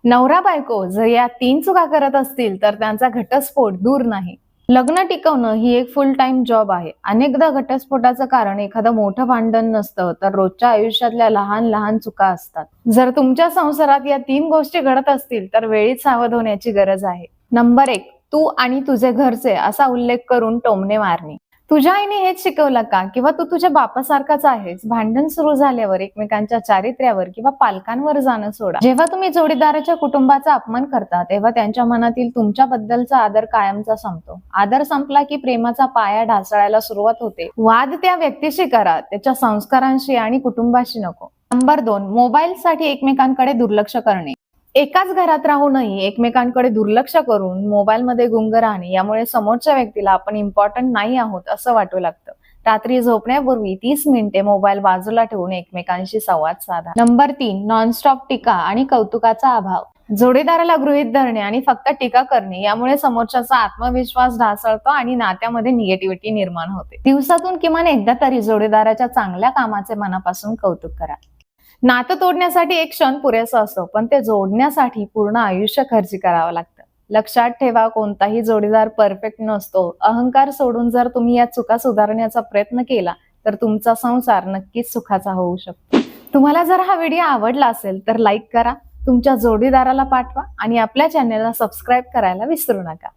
नवरा बायको जर या 3 चुका करत असतील तर त्यांचा घटस्फोट दूर नाही. लग्न टिकवणं ही एक फुल टाइम जॉब आहे. अनेकदा घटस्फोटाचं कारण एखादं मोठं भांडण नसतं, तर रोजच्या आयुष्यातल्या लहान लहान चुका असतात. जर तुमच्या संसारात या 3 गोष्टी घडत असतील तर वेळीच सावध होण्याची गरज आहे. नंबर 1, तू आणि तुझे घरचे असा उल्लेख करून टोमणे मारणे. तुझ्या आईने हेच शिकवलं का? किंवा तू तुझ्या बापासारखाच आहेस? भांडण सुरू झाल्यावर एकमेकांच्या चारित्र्यावर किंवा पालकांवर जाणं सोडा. जेव्हा तुम्ही जोडीदाराच्या कुटुंबाचा अपमान करता, तेव्हा त्यांच्या मनातील तुमच्याबद्दलचा आदर कायमचा संपतो. आदर संपला की प्रेमाचा पाया ढासळायला सुरुवात होते. वाद त्या व्यक्तीशी करा, त्याच्या संस्कारांशी आणि कुटुंबाशी नको. नंबर 2, मोबाईलसाठी एकमेकांकडे दुर्लक्ष करणे. एकाच घरात राहूनही एकमेकांकडे दुर्लक्ष करून मोबाईलमध्ये गुंग राहणे, यामुळे समोरच्या व्यक्तीला आपण इम्पॉर्टंट नाही आहोत असं वाटू लागतं. रात्री झोपण्यापूर्वी 30 मिनिटे मोबाईल बाजूला ठेवून एकमेकांशी संवाद साधा. नंबर 3, नॉनस्टॉप टीका आणि कौतुकाचा अभाव. जोडीदाराला गृहीत धरणे आणि फक्त टीका करणे यामुळे समोरच्याचा आत्मविश्वास ढासळतो आणि नात्यामध्ये निगेटिव्हिटी निर्माण होते. दिवसातून किमान एकदा तरी जोडीदाराच्या चांगल्या कामाचे मनापासून कौतुक करा. नातं तोडण्यासाठी एक क्षण पुरेसा असतो, पण ते जोडण्यासाठी पूर्ण आयुष्य खर्ची करावं लागतं. लक्षात ठेवा, कोणताही जोडीदार परफेक्ट नसतो. अहंकार सोडून जर तुम्ही या चुका सुधारण्याचा प्रयत्न केला तर तुमचा संसार नक्कीच सुखाचा होऊ शकतो. तुम्हाला जर हा व्हिडिओ आवडला असेल तर लाईक करा, तुमच्या जोडीदाराला पाठवा आणि आपल्या चॅनेलला सबस्क्राईब करायला विसरू नका.